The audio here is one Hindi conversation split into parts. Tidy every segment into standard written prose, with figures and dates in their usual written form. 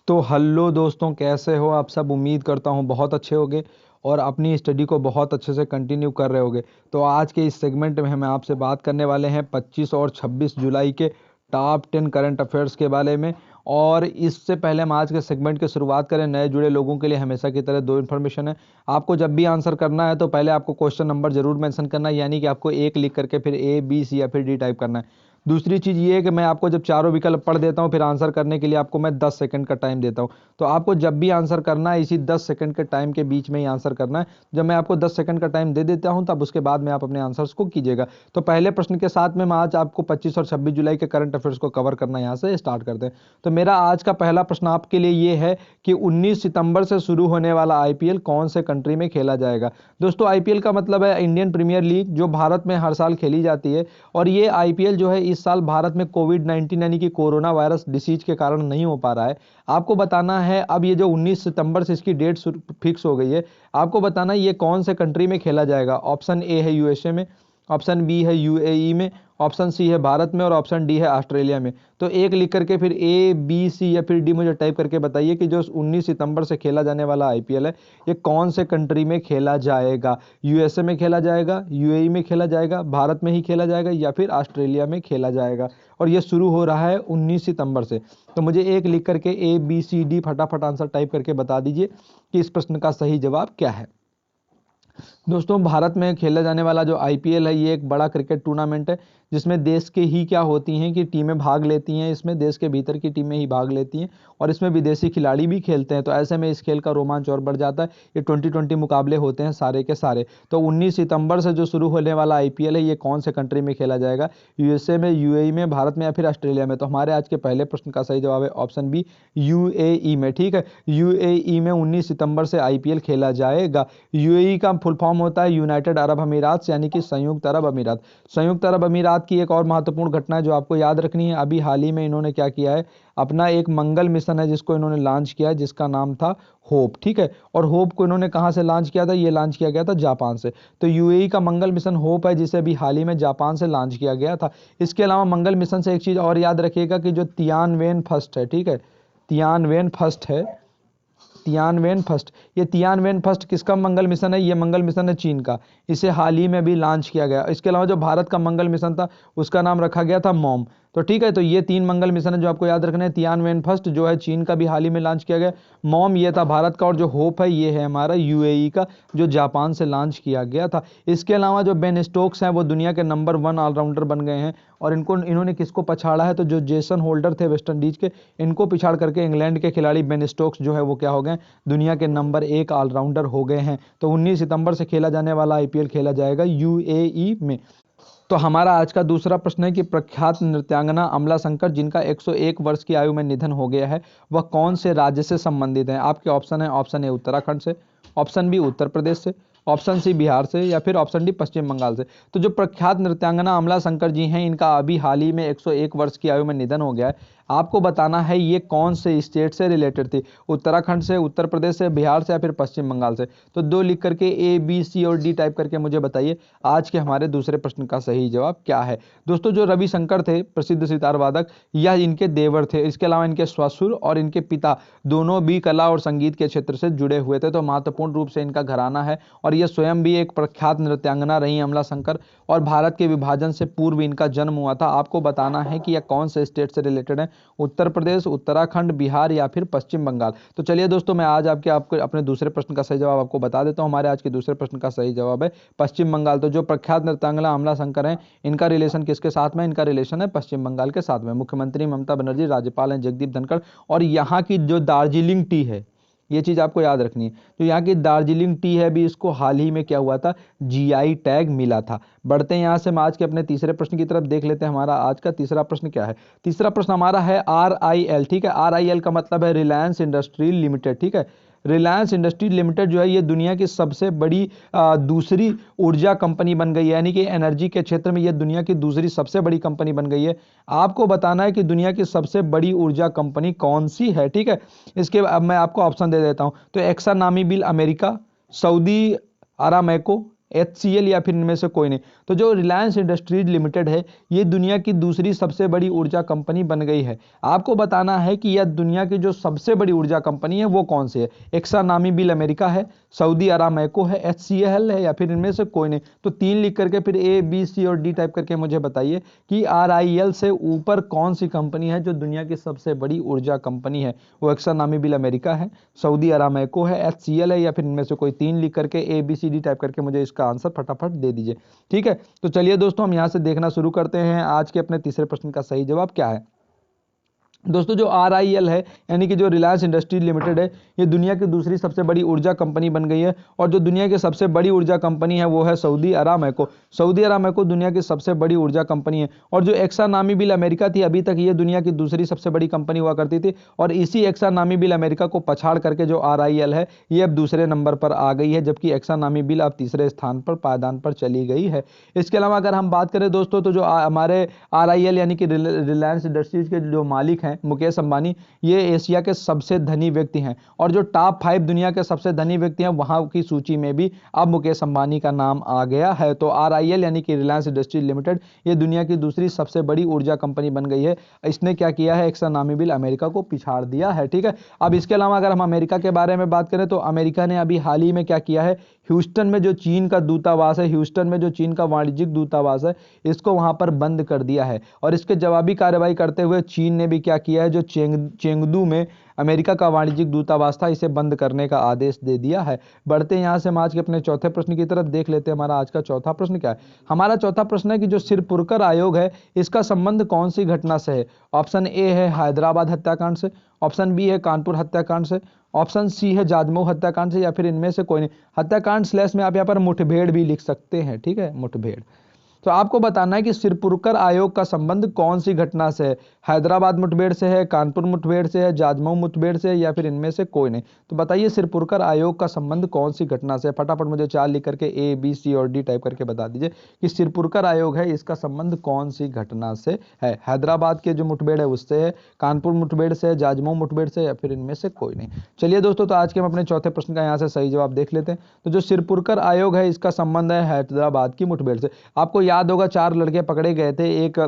तो हेलो दोस्तों, कैसे हो आप सब। उम्मीद करता हूँ बहुत अच्छे होगे और अपनी स्टडी को बहुत अच्छे से कंटिन्यू कर रहे होगे। तो आज के इस सेगमेंट में हम आपसे बात करने वाले हैं 25 और 26 जुलाई के टॉप 10 करंट अफेयर्स के बारे में। और इससे पहले हम आज के सेगमेंट की शुरुआत करें, नए जुड़े लोगों के लिए हमेशा की तरह दो इन्फॉर्मेशन है। आपको जब भी आंसर करना है तो पहले आपको क्वेश्चन नंबर जरूर मेंशन करना है, यानी कि आपको एक लिख करके फिर ए बी सी या फिर डी टाइप करना है। दूसरी चीज़ ये है कि मैं आपको जब चारों विकल्प पढ़ देता हूँ फिर आंसर करने के लिए आपको मैं 10 सेकंड का टाइम देता हूँ। तो आपको जब भी आंसर करना है इसी 10 सेकंड के टाइम के बीच में ही आंसर करना है। जब मैं आपको 10 सेकंड का टाइम दे देता हूँ तब उसके बाद में आप अपने आंसर्स को कीजिएगा। तो पहले प्रश्न के साथ में मैं आज आपको 25 और 26 जुलाई के करंट अफेयर्स को कवर करना यहाँ से स्टार्ट करते हैं। तो मेरा आज का पहला प्रश्न आपके लिए ये है कि 19 सितंबर से शुरू होने वाला आईपीएल कौन से कंट्री में खेला जाएगा। दोस्तों, आईपीएल का मतलब है इंडियन प्रीमियर लीग, जो भारत में हर साल खेली जाती है। और ये आईपीएल जो है इस साल भारत में कोविड-19 यानी कि कोरोना वायरस डिसीज के कारण नहीं हो पा रहा है। आपको बताना है, अब ये जो 19 सितंबर से इसकी डेट फिक्स हो गई है, आपको बताना है ये कौन से कंट्री में खेला जाएगा। ऑप्शन ए है यूएसए में, ऑप्शन बी है यूएई में, ऑप्शन सी है भारत में और ऑप्शन डी है ऑस्ट्रेलिया में। तो एक लिख करके फिर ए बी सी या फिर डी मुझे टाइप करके बताइए कि जो 19 सितंबर से खेला जाने वाला आईपीएल है ये कौन से कंट्री में खेला जाएगा। यूएसए में खेला जाएगा, यूएई में खेला जाएगा, भारत में ही खेला जाएगा या फिर ऑस्ट्रेलिया में खेला जाएगा। और ये शुरू हो रहा है 19 सितंबर से। तो मुझे एक लिख करके ए बी सी डी फटाफट आंसर टाइप करके बता दीजिए कि इस प्रश्न का सही जवाब क्या है। दोस्तों, भारत में खेला जाने वाला जो आईपीएल है ये एक बड़ा क्रिकेट टूर्नामेंट है जिसमें देश के ही क्या होती हैं कि टीमें भाग लेती हैं। इसमें देश के भीतर की टीमें ही भाग लेती हैं और इसमें विदेशी खिलाड़ी भी खेलते हैं। तो ऐसे में इस खेल का रोमांच और बढ़ जाता है। ये 2020 मुकाबले होते हैं सारे के सारे। तो 19 सितंबर से जो शुरू होने वाला आईपीएल है ये कौन से कंट्री में खेला जाएगा, यूएसए में, यूएई में, भारत में या फिर ऑस्ट्रेलिया में। तो हमारे आज के पहले प्रश्न का सही जवाब है ऑप्शन बी, यूएई में। ठीक है, यूएई में 19 सितंबर से आईपीएल खेला जाएगा। यूएई का फुल फॉर्म होता है यूनाइटेड अरब अमीरात, यानी कि संयुक्त अरब अमीरात। संयुक्त अरब अमीरात की एक और महत्वपूर्ण घटना है जो आपको याद रखनी है। अभी हाल ही में इन्होंने क्या किया है, अपना एक मंगल मिशन है जिसको इन्होंने लॉन्च किया है, जिसका नाम था होप। ठीक है, और होप को इन्होंने कहां से लॉन्च किया था, ये लॉन्च किया गया था जापान से। तो यूएई का मंगल मिशन होप है जिसे अभी हाल ही में जापान से लॉन्च किया गया था। इसके अलावा मंगल मिशन से एक चीज और याद रखिएगा कि जो तियानवेन फर्स्ट है, ठीक है, तियानवेन फर्स्ट है, तियानवेन फर्स्ट, ये तियानवेन फर्स्ट किसका मंगल मिशन है, ये मंगल मिशन है चीन का। इसे हाल ही में भी लॉन्च किया गया। इसके अलावा जो भारत का मंगल मिशन था उसका नाम रखा गया था मॉम। तो ठीक है, तो ये तीन मंगल मिशन है जो आपको याद रखने हैं। तियानवेन फर्स्ट जो है चीन का, भी हाल ही में लॉन्च किया गया। मॉम ये था भारत का, और जो होप है ये है हमारा यूएई का, जो जापान से लॉन्च किया गया था। इसके अलावा जो बेन स्टोक्स हैं वो दुनिया के नंबर 1 ऑलराउंडर बन गए हैं। और इन्होंने किसको पछाड़ा है, तो जो जेसन होल्डर थे वेस्ट इंडीज के, इनको पिछाड़ करके इंग्लैंड के खिलाड़ी बेन स्टोक्स जो है वो क्या हो गए, दुनिया के नंबर 1 ऑलराउंडर हो गए हैं। तो 19 सितंबर से खेला जाने वाला आईपीएल खेला जाएगा यूएई में। तो हमारा आज का दूसरा प्रश्न है कि प्रख्यात नृत्यांगना अमला शंकर, जिनका 101 वर्ष की आयु में निधन हो गया है, वह कौन से राज्य से संबंधित है। आपके ऑप्शन है, ऑप्शन ए उत्तराखंड से, ऑप्शन बी उत्तर प्रदेश से, ऑप्शन सी बिहार से या फिर ऑप्शन डी पश्चिम बंगाल से। तो जो प्रख्यात नृत्यांगना अमला शंकर जी हैं, इनका अभी हाल ही में 101 वर्ष की आयु में निधन हो गया है। आपको बताना है ये कौन से स्टेट से रिलेटेड थी, उत्तराखंड से, उत्तर प्रदेश से, बिहार से या फिर पश्चिम बंगाल से। तो दो लिख करके ए बी सी और डी टाइप करके मुझे बताइए आज के हमारे दूसरे प्रश्न का सही जवाब क्या है। दोस्तों, जो रविशंकर थे प्रसिद्ध सितार वादक, यह इनके देवर थे। इसके अलावा इनके ससुर और इनके पिता दोनों भी कला और संगीत के क्षेत्र से जुड़े हुए थे। तो महत्वपूर्ण रूप से इनका घराना है और यह स्वयं भी एक प्रख्यात नृत्यांगना रही अमला शंकर। और भारत के विभाजन से पूर्व इनका जन्म हुआ था। आपको बताना है कि यह कौन से स्टेट से रिलेटेड है, उत्तर प्रदेश, उत्तराखंड, बिहार या फिर पश्चिम बंगाल। तो चलिए दोस्तों, मैं आज आपको अपने दूसरे प्रश्न का सही जवाब आपको बता देता हूं। हमारे आज के दूसरे प्रश्न का सही जवाब है पश्चिम बंगाल। तो जो प्रख्यात नृत्यांगना अमला शंकर हैं, इनका रिलेशन किसके साथ में, इनका रिलेशन है पश्चिम बंगाल के साथ में। मुख्यमंत्री ममता बनर्जी, राज्यपाल हैं जगदीप धनखड़। और यहाँ की जो दार्जिलिंग टी है, ये चीज आपको याद रखनी है। तो यहाँ की दार्जिलिंग टी है भी, इसको हाल ही में क्या हुआ था, जीआई टैग मिला था। बढ़ते हैं यहाँ से हम आज के अपने तीसरे प्रश्न की तरफ, देख लेते हैं हमारा आज का तीसरा प्रश्न क्या है। तीसरा प्रश्न हमारा है आरआईएल। ठीक है, आरआईएल का मतलब है रिलायंस इंडस्ट्री लिमिटेड। ठीक है, रिलायंस इंडस्ट्री लिमिटेड जो है ये दुनिया की सबसे बड़ी दूसरी ऊर्जा कंपनी बन गई है, यानी कि एनर्जी के क्षेत्र में ये दुनिया की दूसरी सबसे बड़ी कंपनी बन गई है। आपको बताना है कि दुनिया की सबसे बड़ी ऊर्जा कंपनी कौन सी है। ठीक है, इसके अब मैं आपको ऑप्शन दे देता हूं। तो एक्सा नामी बिल अमेरिका, सऊदी अरामेको, HCL या फिर इनमें से कोई नहीं। तो जो रिलायंस इंडस्ट्रीज लिमिटेड है ये दुनिया की दूसरी सबसे बड़ी ऊर्जा कंपनी बन गई है। आपको बताना है कि यह दुनिया की जो सबसे बड़ी ऊर्जा कंपनी है वो कौन सी है। एक्सा मोबिल अमेरिका है, सऊदी अरामेको है, HCL है या फिर इनमें से कोई नहीं। तो 3 लिख करके फिर A, B, C और D टाइप करके मुझे बताइए कि RIL से ऊपर कौन सी कंपनी है जो दुनिया की सबसे बड़ी ऊर्जा कंपनी है। वो एक्सा मोबिल अमेरिका है, सऊदी अरामेको है, HCL है या फिर इनमें से कोई 3 लिख करके ABCD टाइप करके मुझे इसका आंसर फटाफट दे दीजिए। ठीक है, तो चलिए दोस्तों हम यहाँ से देखना शुरू करते हैं आज के अपने तीसरे प्रश्न का सही जवाब क्या है। दोस्तों जो RIL है यानी कि जो रिलायंस इंडस्ट्रीज लिमिटेड है ये दुनिया की दूसरी सबसे बड़ी ऊर्जा कंपनी बन गई है। और जो दुनिया की सबसे बड़ी ऊर्जा कंपनी है वो है सऊदी अरामेको। सऊदी अरामेको दुनिया की सबसे बड़ी ऊर्जा कंपनी है। और जो एक्सा मोबिल अमेरिका थी अभी तक ये दुनिया की दूसरी सबसे बड़ी कंपनी हुआ करती थी और इसी एक्सा मोबिल अमेरिका को पछाड़ करके जो RIL है ये अब दूसरे नंबर पर आ गई है, जबकि एक्सा मोबिल अब तीसरे स्थान पर पायदान पर चली गई है। इसके अलावा अगर हम बात करें दोस्तों तो जो हमारे RIL यानी कि रिलायंस इंडस्ट्रीज के जो मालिक हैं मुकेश अंबानी, ये एशिया के सबसे धनी व्यक्ति हैं। और जो टॉप 5 दुनिया के सबसे धनी व्यक्ति हैं वहां की सूची में भी अब मुकेश अंबानी का नाम आ गया है। तो RIL यानी कि रिलायंस इंडस्ट्रीज लिमिटेड ये दुनिया की दूसरी सबसे बड़ी ऊर्जा कंपनी बन गई है। इसने क्या किया है, एक्सा मोबिल अमेरिका को पिछाड़ दिया है। ठीक है, अब इसके अलावा अगर हम अमेरिका के बारे में बात करें तो अमेरिका ने अभी हाल ही में क्या किया है, ह्यूस्टन में जो चीन का दूतावास है, ह्यूस्टन में जो चीन का वाणिज्यिक दूतावास है इसको वहां पर बंद कर दिया है। और इसके जवाबी कार्रवाई करते हुए चीन ने भी क्या किया है, जो चेंगदू में अमेरिका का वाणिज्यिक दूतावास था इसे बंद करने का आदेश दे दिया है। बढ़ते हैं यहां से हम आज के अपने चौथे प्रश्न की तरफ, देख लेते हैं हमारा आज का चौथा प्रश्न क्या है। हमारा चौथा प्रश्न है कि जो सिरपुरकर आयोग है इसका संबंध कौन सी घटना से है। ऑप्शन ए है हैदराबाद हत्याकांड से, ऑप्शन बी है कानपुर हत्याकांड से, ऑप्शन सी है जाजमऊ हत्याकांड से या फिर इनमें से कोई नहीं। हत्याकांड स्लैश में आप यहाँ पर मुठभेड़ भी लिख सकते हैं। ठीक है, मुठभेड़। तो आपको बताना है कि सिरपुरकर आयोग का संबंध कौन सी घटना से है। हैदराबाद मुठभेड़ से है, कानपुर मुठभेड़ से है, जाजमऊ मुठभेड़ से है या फिर इनमें से कोई नहीं। तो बताइए सिरपुरकर आयोग का संबंध कौन सी घटना से है। फटाफट मुझे 4 लिख करके A, B, C और D टाइप करके बता दीजिए कि सिरपुरकर आयोग है इसका संबंध कौन सी घटना से है। हैदराबाद के जो मुठभेड़ है उससे है, कानपुर मुठभेड़ से है, जाजमऊ मुठभेड़ से या फिर इनमें से कोई नहीं। चलिए दोस्तों तो आज के हम अपने चौथे प्रश्न का यहाँ से सही जवाब देख लेते हैं। तो जो सिरपुरकर आयोग है इसका संबंध है हैदराबाद की मुठभेड़ से। आपको याद होगा 4 लड़के पकड़े गए थे, एक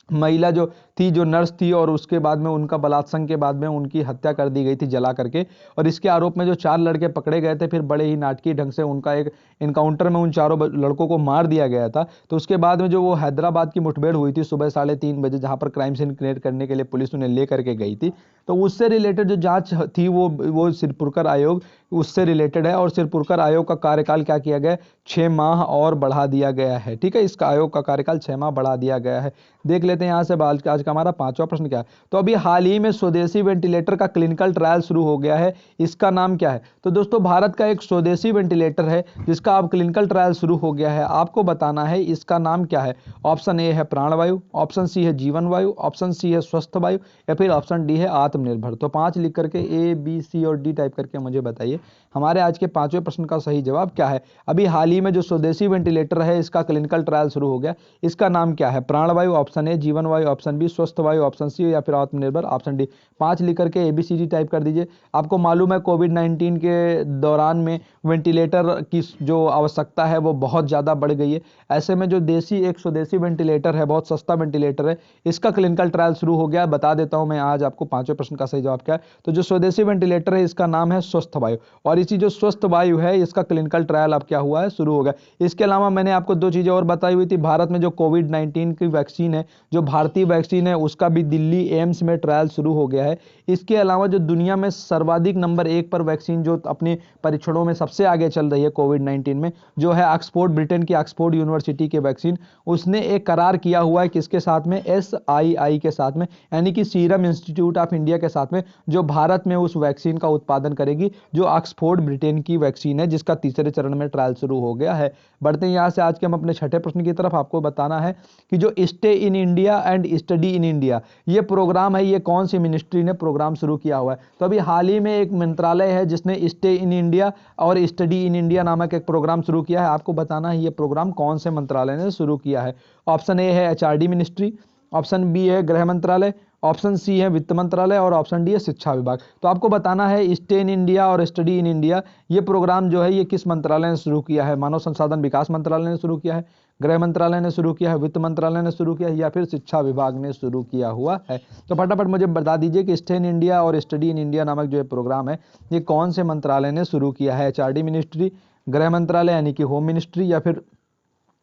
महिला जो थी, जो नर्स थी, और उसके बाद में उनका बलात्संग के बाद में उनकी हत्या कर दी गई थी जला करके। और इसके आरोप में जो 4 लड़के पकड़े गए थे फिर बड़े ही नाटकीय ढंग से उनका एक इनकाउंटर में उन चारों लड़कों को मार दिया गया था। तो उसके बाद में जो वो हैदराबाद की मुठभेड़ हुई थी सुबह 3:30 बजे, जहां पर क्राइम सीन क्रिएट करने के लिए पुलिस उन्हें ले करके गई थी, तो उससे रिलेटेड जो जांच थी वो सिरपुरकर आयोग उससे रिलेटेड है। और सिरपुरकर आयोग का कार्यकाल क्या किया गया, 6 माह और बढ़ा दिया गया है। ठीक है, इसका आयोग का कार्यकाल 6 माह बढ़ा दिया गया है। देख लेते हैं यहाँ से आज का हमारा पांचवा प्रश्न क्या है। तो अभी हाल ही में स्वदेशी वेंटिलेटर का क्लिनिकल ट्रायल शुरू हो गया है, इसका नाम क्या है। तो दोस्तों भारत का एक स्वदेशी वेंटिलेटर है जिसका अब क्लिनिकल ट्रायल शुरू हो गया है। आपको बताना है इसका नाम क्या है। ऑप्शन ए है प्राणवायु, ऑप्शन सी है जीवन वायु, ऑप्शन सी है स्वस्थ वायु या फिर ऑप्शन डी है आत्मनिर्भर। तो 5 लिख करके A, B, C और D टाइप करके मुझे बताइए हमारे आज के पांचवें प्रश्न का सही जवाब क्या है। अभी हाल ही में जो स्वदेशी वेंटिलेटर है इसका क्लिनिकल ट्रायल शुरू हो गया, इसका नाम क्या है। प्राणवायु ऑप्शन ए, जीवन वायु ऑप्शन बी, स्वस्थ वायु ऑप्शन सी या फिर आत्मनिर्भर ऑप्शन डी। 5 लिख करके ABCD टाइप कर दीजिए। आपको मालूम है कोविड-19 के दौरान में वेंटिलेटर की जो आवश्यकता है वो बहुत ज़्यादा बढ़ गई है। ऐसे में जो एक स्वदेशी वेंटिलेटर है, बहुत सस्ता वेंटिलेटर है, इसका क्लिनिकल ट्रायल शुरू हो गया। बता देता हूं मैं आज आपको पांचवें प्रश्न का सही जवाब क्या है। तो जो स्वदेशी वेंटिलेटर है इसका नाम है स्वस्थ वायु, और इसी जो स्वस्थ वायु है इसका क्लिनिकल ट्रायल अब क्या हुआ है, शुरू हो गया। इसके अलावा मैंने आपको 2 चीजें और बताई हुई थी। भारत में जो कोविड-19 की वैक्सीन है, जो भारतीय वैक्सीन है, उसका भी दिल्ली एम्स में ट्रायल शुरू हो गया है। इसके अलावा जो दुनिया में सर्वाधिक नंबर 1 पर वैक्सीन जो अपने परीक्षणों में सबसे आगे चल रही है कोविड-19 में, जो है ऑक्सफोर्ड, ब्रिटेन की ऑक्सफोर्ड यूनिवर्सिटी की वैक्सीन, उसने एक करार किया हुआ है किसके साथ में, SII के साथ में, यानी कि सीरम इंस्टीट्यूट ऑफ इंडिया के साथ में, जो भारत में उस वैक्सीन का उत्पादन करेगी जो ऑक्सफोर्ड ब्रिटेन की वैक्सीन है, जिसका तीसरे चरण में ट्रायल शुरू हो गया है। बढ़ते हैं यहां से आज के हम अपने छठे प्रश्न की तरफ। आपको बताना है कि जो stay in India and study in India ये प्रोग्राम है, ये कौन सी मिनिस्ट्री ने प्रोग्राम शुरू किया हुआ है। तो अभी हाल ही में एक मंत्रालय है जिसने स्टे इन इंडिया और स्टडी इन इंडिया नामक एक प्रोग्राम शुरू किया है। आपको बताना है ये प्रोग्राम कौन से मंत्रालय ने शुरू किया है। ऑप्शन ए है HRD मिनिस्ट्री, ऑप्शन बी है गृह मंत्रालय, ऑप्शन सी है वित्त मंत्रालय और ऑप्शन डी है शिक्षा विभाग। तो आपको बताना है स्टे इन इंडिया और स्टडी इन इंडिया ये प्रोग्राम जो है ये किस मंत्रालय ने शुरू किया है। मानव संसाधन विकास मंत्रालय ने शुरू किया है, गृह मंत्रालय ने शुरू किया है, वित्त मंत्रालय ने शुरू किया है या फिर शिक्षा विभाग ने शुरू किया हुआ है। तो फटाफट मुझे बता दीजिए कि स्टे इन इंडिया और स्टडी इन इंडिया नामक जो प्रोग्राम है ये कौन से मंत्रालय ने शुरू किया है। एचआरडी मिनिस्ट्री, गृह मंत्रालय यानी कि होम मिनिस्ट्री या फिर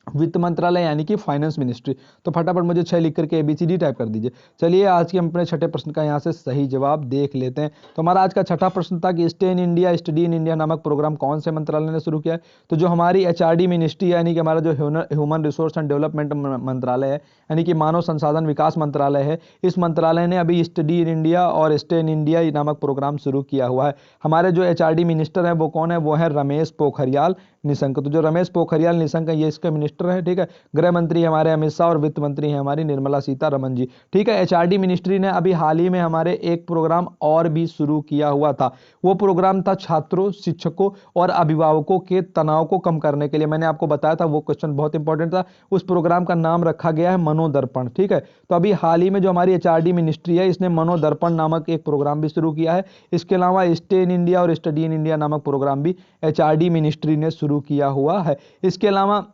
वित्त मंत्रालय यानी कि फाइनेंस मिनिस्ट्री। तो फटाफट मुझे 6 लिख करके ABCD टाइप कर दीजिए। चलिए आज के हम अपने छठे प्रश्न का यहाँ से सही जवाब देख लेते हैं। तो हमारा आज का छठा प्रश्न था कि stay in India study in India नामक प्रोग्राम कौन से मंत्रालय ने शुरू किया है। तो जो हमारी एचआरडी मिनिस्ट्री यानी कि हमारा जो ह्यूमन रिसोर्स एंड डेवलपमेंट मंत्रालय है यानी कि मानव संसाधन विकास मंत्रालय है, इस मंत्रालय ने अभी स्टडी इन इंडिया और स्टे इन इंडिया नामक प्रोग्राम शुरू किया हुआ है। हमारे जो एचआरडी मिनिस्टर है वो कौन है, वो है रमेश पोखरियाल निशंक। तो जो रमेश पोखरियाल निशंक है ये इसके मिनिस्टर है, ठीक है। गृह मंत्री हमारे अमित शाह और वित्त मंत्री हैं हमारी निर्मला सीतारमण जी, ठीक है। एचआरडी मिनिस्ट्री ने अभी हाल ही में हमारे एक प्रोग्राम और भी शुरू किया हुआ था। वो प्रोग्राम था छात्रों, शिक्षकों और अभिभावकों के तनाव को कम करने के लिए। मैंने आपको बताया था वो क्वेश्चन बहुत इंपॉर्टेंट था। उस प्रोग्राम का नाम रखा गया है मनोदर्पण, ठीक है। तो अभी हाल ही में जो हमारी एचआरडी मिनिस्ट्री है इसने मनोदर्पण नामक एक प्रोग्राम भी शुरू किया है। इसके अलावा स्टे इन इंडिया और स्टडी इन इंडिया नामक प्रोग्राम भी एचआरडी मिनिस्ट्री ने शुरू किया हुआ है। इसके अलावा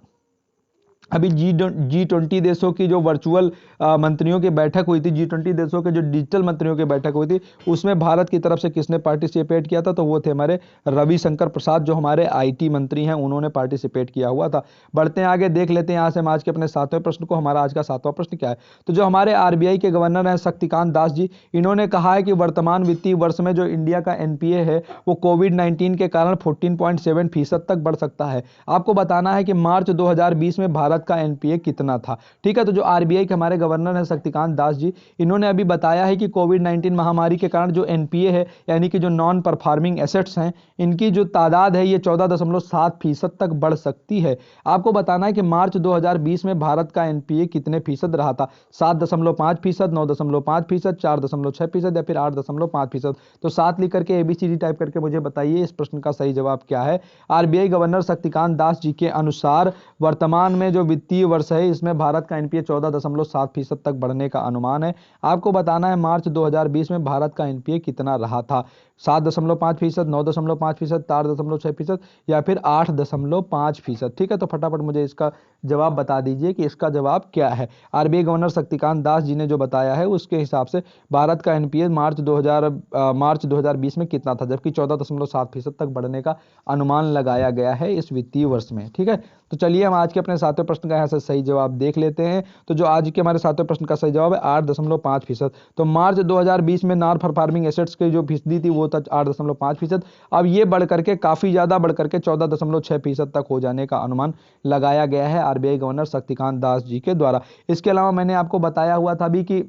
अभी G20 देशों की जो वर्चुअल मंत्रियों की बैठक हुई थी, G20 देशों के जो डिजिटल मंत्रियों की बैठक हुई थी, उसमें भारत की तरफ से किसने पार्टिसिपेट किया था, तो वो थे हमारे रविशंकर प्रसाद जो हमारे आईटी मंत्री हैं, उन्होंने पार्टिसिपेट किया हुआ था। बढ़ते हैं आगे, देख लेते हैं यहाँ से हम आज के अपने सातवें प्रश्न को। हमारा आज का सातवां प्रश्न क्या है, तो जो हमारे आरबीआई के गवर्नर हैं शक्तिकांत दास जी, इन्होंने कहा है कि वर्तमान वित्तीय वर्ष में जो इंडिया का एनपीए है वो कोविड-19 के कारण 14.7% तक बढ़ सकता है। आपको बताना है कि मार्च 2020 में भारत का एनपीए कितना था, ठीक है। तो जो आरबीआई के हमारे गवर्नर हैं शक्तिकांत दास जी, इन्होंने अभी बताया है कि कोविड-19 महामारी के कारण जो एनपीए है यानी कि जो नॉन परफॉर्मिंग एसेट्स हैं, इनकी जो तादाद है ये 14.7% तक बढ़ सकती है। आपको बताना है कि मार्च 2020 में भारत का एनपीए कितने फीसद रहा था, 7.5%, 9.5%, 4.6% या फिर 8.5%। तो 7 लिख करके ABCD टाइप करके मुझे बताइए इस प्रश्न का सही जवाब क्या है। आरबीआई गवर्नर शक्तिकांत दास जी के अनुसार वर्तमान में जो वित्तीय वर्ष है इसमें भारत का एनपीए 14.7% तक बढ़ने का अनुमान है। आपको बताना है मार्च 2020 में भारत का एनपीए कितना रहा था, 7.5%, 9.5%, 4.6% या फिर 8.5%, ठीक है। तो फटाफट मुझे इसका जवाब बता दीजिए कि इसका जवाब क्या है। आरबीआई गवर्नर शक्तिकांत दास जी ने जो बताया है उसके हिसाब से भारत का एनपीए मार्च 2020 में कितना था, जबकि 14.7% तक बढ़ने का अनुमान लगाया गया है इस वित्तीय वर्ष में, ठीक है। तो चलिए हम आज के अपने सातवें प्रश्न का यहाँ से सही जवाब देख लेते हैं। तो जो आज के हमारे सातवें प्रश्न का सही जवाब है 8.5%। तो मार्च 2020 में नॉन परफॉर्मिंग एसेट्स की जो फीसदी थी वो था 8.5%। अब ये बढ़ करके काफी ज्यादा बढ़ करके 14.6% तक हो जाने का अनुमान लगाया गया है आरबीआई गवर्नर शक्तिकांत दास जी के द्वारा। इसके अलावा मैंने आपको बताया हुआ था भी कि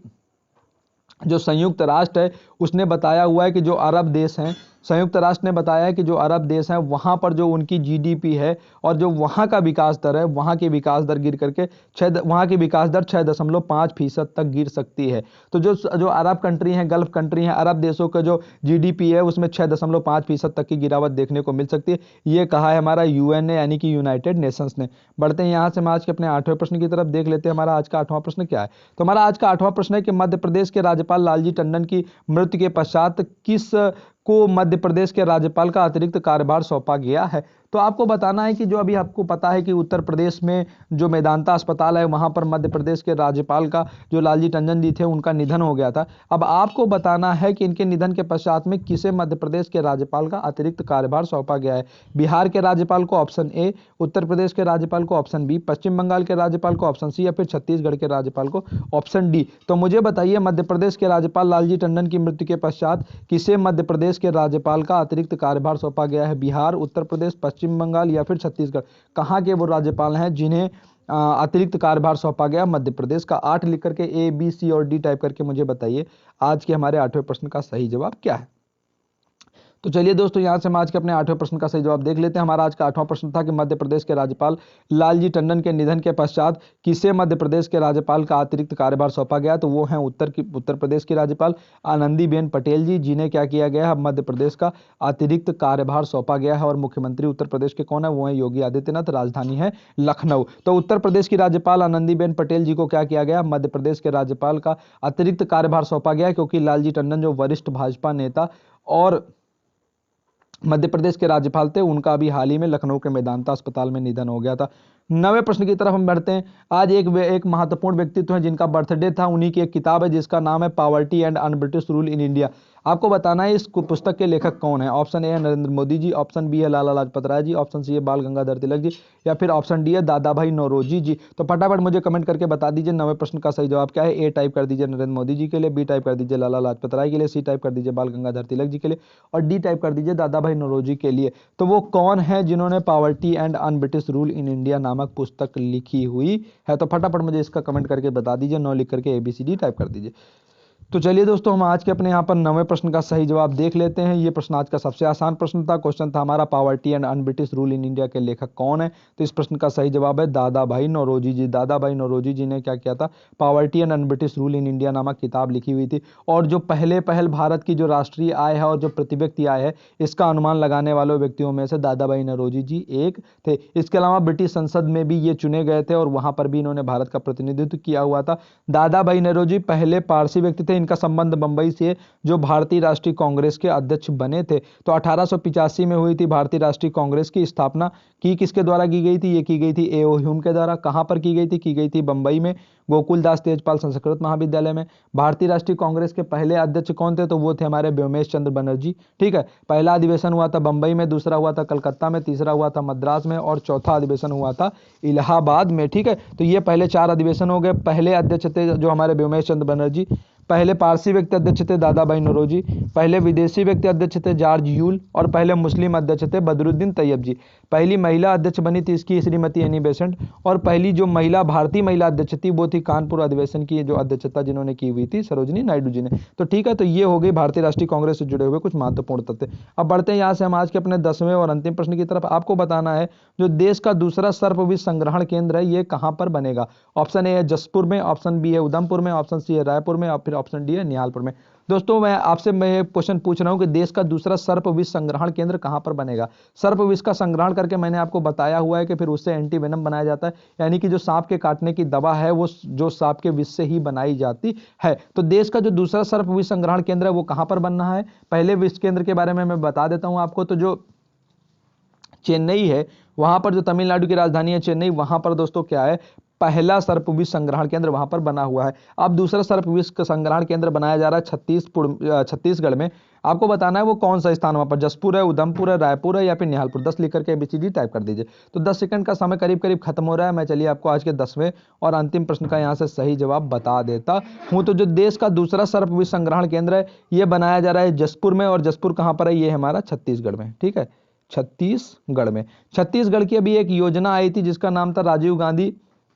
जो संयुक्त राष्ट्र है उसने बताया हुआ है कि जो अरब देश हैं, संयुक्त राष्ट्र ने बताया है कि जो अरब देश हैं वहाँ पर जो उनकी जीडीपी है और जो वहाँ का विकास दर है, वहाँ की विकास दर गिर करके वहाँ की विकास दर 6.5% तक गिर सकती है। तो जो अरब कंट्री हैं, गल्फ कंट्री हैं, अरब देशों का जो जीडीपी है उसमें 6.5% तक की गिरावट देखने को मिल सकती है, ये कहा है हमारा यूएनए यानी कि यूनाइटेड नेशंस ने। बढ़ते हैं यहाँ से हम आज के अपने आठवें प्रश्न की तरफ, देख लेते हैं हमारा आज का आठवां प्रश्न क्या है। तो हमारा आज का आठवां प्रश्न है कि मध्य प्रदेश के राज्यपाल लालजी टंडन की मृत्यु के पश्चात किस को मध्य प्रदेश के राज्यपाल का अतिरिक्त कार्यभार सौंपा गया है। तो आपको बताना है कि जो अभी आपको पता है कि उत्तर प्रदेश में जो मेदांता अस्पताल है वहां पर मध्य प्रदेश के राज्यपाल का जो लालजी टंडन जी थे उनका निधन हो गया था। अब आपको बताना है कि इनके निधन के पश्चात में किसे मध्य प्रदेश के राज्यपाल का अतिरिक्त कार्यभार सौंपा गया है। बिहार के राज्यपाल को ऑप्शन ए, उत्तर प्रदेश के राज्यपाल को ऑप्शन बी, पश्चिम बंगाल के राज्यपाल को ऑप्शन सी या फिर छत्तीसगढ़ के राज्यपाल को ऑप्शन डी। तो मुझे बताइए मध्य प्रदेश के राज्यपाल लालजी टंडन की मृत्यु के पश्चात किसे मध्य प्रदेश के राज्यपाल का अतिरिक्त कार्यभार सौंपा गया है। बिहार, उत्तर प्रदेश, पश्चिम बंगाल या फिर छत्तीसगढ़, कहाँ के वो राज्यपाल हैं जिन्हें अतिरिक्त कार्यभार सौंपा गया मध्य प्रदेश का। 8 लिख करके A, B, C और D टाइप करके मुझे बताइए आज के हमारे आठवें प्रश्न का सही जवाब क्या है। तो चलिए दोस्तों, यहाँ से हम आज के अपने 8वें प्रश्न का सही जवाब देख लेते हैं। हमारा आज का 8वां प्रश्न था कि मध्य प्रदेश के राज्यपाल लालजी टंडन के निधन के पश्चात किसे मध्य प्रदेश के राज्यपाल का अतिरिक्त कार्यभार सौंपा गया। तो वो हैं उत्तर प्रदेश की राज्यपाल आनंदीबेन पटेल जी, जिन्हें क्या किया गया है, मध्य प्रदेश का अतिरिक्त कार्यभार सौंपा गया है। और मुख्यमंत्री उत्तर प्रदेश के कौन है, वो है योगी आदित्यनाथ, राजधानी है लखनऊ। तो उत्तर प्रदेश की राज्यपाल आनंदीबेन पटेल जी को क्या किया गया, मध्य प्रदेश के राज्यपाल का अतिरिक्त कार्यभार सौंपा गया, क्योंकि लालजी टंडन जो वरिष्ठ भाजपा नेता और मध्य प्रदेश के राज्यपाल थे, उनका अभी हाल ही में लखनऊ के मेदांता अस्पताल में निधन हो गया था। 9वें प्रश्न की तरफ हम बढ़ते हैं। आज एक महत्वपूर्ण व्यक्तित्व है जिनका बर्थडे था, उन्हीं की एक किताब है जिसका नाम है poverty and un-British rule in India. आपको बताना है इस पुस्तक के लेखक कौन है। ऑप्शन ए है नरेंद्र मोदी जी, ऑप्शन बी है लाला लाजपत राय जी, ऑप्शन सी है बाल गंगाधर तिलक जी, या फिर ऑप्शन डी है दादा भाई नौरोजी जी। तो फटाफट मुझे कमेंट करके बता दीजिए 9वें प्रश्न का सही जवाब क्या है। ए टाइप कर दीजिए नरेंद्र मोदी जी के लिए, बी टाइप कर दीजिए लाला लाजपत राय के लिए, सी टाइप कर दीजिए बाल गंगाधर तिलक जी के लिए, और डी टाइप कर दीजिए दादा भाई नौरोजी के लिए। तो वो कौन है जिन्होंने poverty and un-British rule in India नामक पुस्तक लिखी हुई है। तो फटाफट मुझे इसका कमेंट करके बता दीजिए, 9 लिख करके ABCD टाइप कर दीजिए। तो चलिए दोस्तों, हम आज के अपने यहाँ पर 9वें प्रश्न का सही जवाब देख लेते हैं। ये प्रश्न आज का सबसे आसान प्रश्न था। क्वेश्चन था हमारा poverty and un-British rule in India के लेखक कौन है। तो इस प्रश्न का सही जवाब है दादा भाई नौरोजी जी। दादा भाई नौरोजी जी ने क्या किया था, poverty and un-British rule in India नामक किताब लिखी हुई थी। और जो पहल भारत की जो राष्ट्रीय आय है और जो प्रति व्यक्ति आय है, इसका अनुमान लगाने वाले व्यक्तियों में से दादा भाई नौरोजी जी एक थे। इसके अलावा ब्रिटिश संसद में भी ये चुने गए थे और वहां पर भी इन्होंने भारत का प्रतिनिधित्व किया हुआ था। दादा भाई नौरोजी पहले पारसी व्यक्ति थे। इनका संबंध बंबई से, जो भारतीय राष्ट्रीय कांग्रेस के अध्यक्ष बने थे। तो 1885 में हुई थी भारतीय राष्ट्रीय कांग्रेस की स्थापना। किसके द्वारा की गई थी, ये की गई थी A.O. ह्यूम के द्वारा। कहां पर की गई थी बंबई में, गोकुलदास तेजपाल संस्कृत महाविद्यालय में। भारतीय राष्ट्रीय कांग्रेस के पहले अध्यक्ष कौन थे, तो वो थे हमारे व्योमेश चंद्र बनर्जी। ठीक है, पहला अधिवेशन हुआ था बंबई में, दूसरा हुआ था कलकत्ता में, तीसरा हुआ था मद्रास में, और चौथा अधिवेशन हुआ था इलाहाबाद में। ठीक है, तो ये पहले 4 अधिवेशन हो गए। पहले अध्यक्ष थे जो हमारे व्योमेश चंद्र बनर्जी, पहले पारसी व्यक्ति अध्यक्ष थे दादा भाई नौरोजी, पहले विदेशी व्यक्ति अध्यक्ष थे जॉर्ज यूल, और पहले मुस्लिम अध्यक्ष थे बदरुद्दीन तैयब जी। पहली महिला अध्यक्ष बनी थी इसकी श्रीमती एनी बेसेंट, और पहली जो भारतीय महिला अध्यक्ष थी वो थी कानपुर अधिवेशन की जो अध्यक्षता जिन्होंने की हुई थी सरोजिनी नायडू जी ने। तो ठीक है, तो ये हो गई भारतीय राष्ट्रीय कांग्रेस से जुड़े हुए कुछ महत्वपूर्ण तथ्य। अब बढ़ते हैं यहाँ से हम आज के अपने 10वें और अंतिम प्रश्न की तरफ। आपको बताना है जो देश का दूसरा सर्वविश्व संग्रहण केंद्र है, ये कहां पर बनेगा। ऑप्शन ए है जसपुर में, ऑप्शन बी है उधमपुर में, ऑप्शन सी है रायपुर में, और फिर ऑप्शन डी है निहालपुर में। दोस्तों, मैं आपसे क्वेश्चन पूछ रहा हूं कि देश का दूसरा सर्पविष संग्रहण केंद्र कहां पर बनेगा। सर्पविष का संग्रहण करके मैंने आपको बताया हुआ है कि फिर उससे एंटीवेनम बनाया जाता है, यानी कि जो सांप के काटने की दवा है वो जो सांप के विष से ही बनाई जाती है। तो देश का जो दूसरा सर्पविष संग्रहण केंद्र है वो कहां पर बनना है। पहले विष केंद्र के बारे में मैं बता देता हूं आपको। तो जो चेन्नई है, वहां पर जो तमिलनाडु की राजधानी है चेन्नई, वहां पर दोस्तों क्या है, पहला सर्पविष संग्रहण केंद्र वहां पर बना हुआ है। अब दूसरा सर्पविष का संग्रहण केंद्र बनाया जा रहा है छत्तीसगढ़ में। आपको बताना है वो कौन सा स्थान वहां पर, जसपुर है, उधमपुर है, रायपुर है, या फिर निहालपुर। 10 लिख करके ABCD टाइप कर दीजिए। तो 10 सेकंड का समय करीब करीब खत्म हो रहा है। मैं चलिए आपको आज के 10वें और अंतिम प्रश्न का यहाँ से सही जवाब बता देता हूँ। तो जो देश का दूसरा सर्पविष संग्रहण केंद्र है ये बनाया जा रहा है जसपुर में, और जसपुर कहाँ पर है, ये हमारा छत्तीसगढ़ में। ठीक है, छत्तीसगढ़ में। छत्तीसगढ़ की अभी एक योजना आई थी जिसका नाम था राजीव गांधी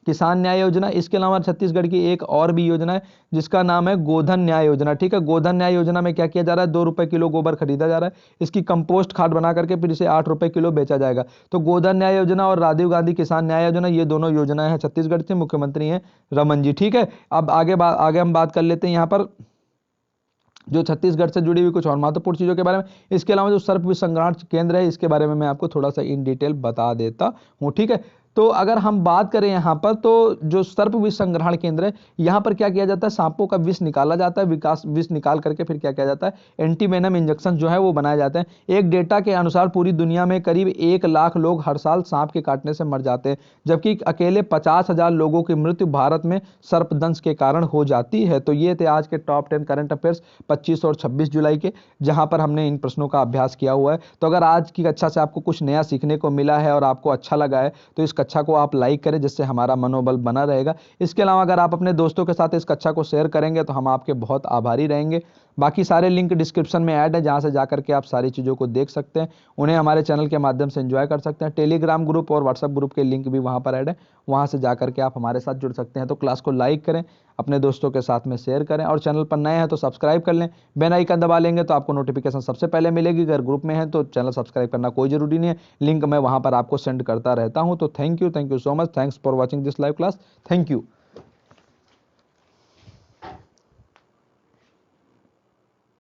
किसान न्याय योजना। इसके अलावा छत्तीसगढ़ की एक और भी योजना है जिसका नाम है गोधन न्याय योजना। ठीक है, गोधन न्याय योजना में क्या किया जा रहा है, 2 रुपए किलो गोबर खरीदा जा रहा है, इसकी कंपोस्ट खाद बना करके फिर इसे 8 रुपए किलो बेचा जाएगा। तो गोधन न्याय योजना और राजीव गांधी किसान न्याय योजना, ये दोनों योजनाएं हैं छत्तीसगढ़ से। मुख्यमंत्री हैं रमन जी। ठीक है, अब आगे हम बात कर लेते हैं यहाँ पर जो छत्तीसगढ़ से जुड़ी हुई कुछ और महत्वपूर्ण चीजों के बारे में। इसके अलावा जो सर्पविष संग्रहण केंद्र है इसके बारे में मैं आपको थोड़ा सा इन डिटेल बता देता हूँ। ठीक है, तो अगर हम बात करें यहाँ पर, तो जो सर्पविष संग्रहण केंद्र है यहाँ पर क्या किया जाता है, सांपों का विष निकाला जाता है। विष निकाल करके फिर क्या किया जाता है, एंटीवेनम इंजेक्शन जो है वो बनाए जाते हैं। एक डेटा के अनुसार पूरी दुनिया में करीब 1 लाख लोग हर साल सांप के काटने से मर जाते हैं, जबकि अकेले 50,000 लोगों की मृत्यु भारत में सर्पदंश के कारण हो जाती है। तो ये थे आज के टॉप 10 करंट अफेयर्स 25 और 26 जुलाई के, जहां पर हमने इन प्रश्नों का अभ्यास किया हुआ है। तो अगर आज की कक्षा से आपको कुछ नया सीखने को मिला है और आपको अच्छा लगा है तो इस कक्षा को आप लाइक करें, जिससे हमारा मनोबल बना रहेगा। इसके अलावा अगर आप अपने दोस्तों के साथ इस कक्षा को शेयर करेंगे तो हम आपके बहुत आभारी रहेंगे। बाकी सारे लिंक डिस्क्रिप्शन में ऐड है, जहां से जाकर के आप सारी चीज़ों को देख सकते हैं, उन्हें हमारे चैनल के माध्यम से एंजॉय कर सकते हैं। टेलीग्राम ग्रुप और व्हाट्सएप ग्रुप के लिंक भी वहां पर ऐड है, वहां से जाकर के आप हमारे साथ जुड़ सकते हैं। तो क्लास को लाइक करें, अपने दोस्तों के साथ में शेयर करें, और चैनल पर नए हैं तो सब्सक्राइब कर लें। बेल आइकन दबा लेंगे तो आपको नोटिफिकेशन सबसे पहले मिलेगी। अगर ग्रुप में है तो चैनल सब्सक्राइब करना कोई जरूरी नहीं है, लिंक मैं वहां पर आपको सेंड करता रहता हूं। तो thank you so much, thanks for watching this live class, thank you.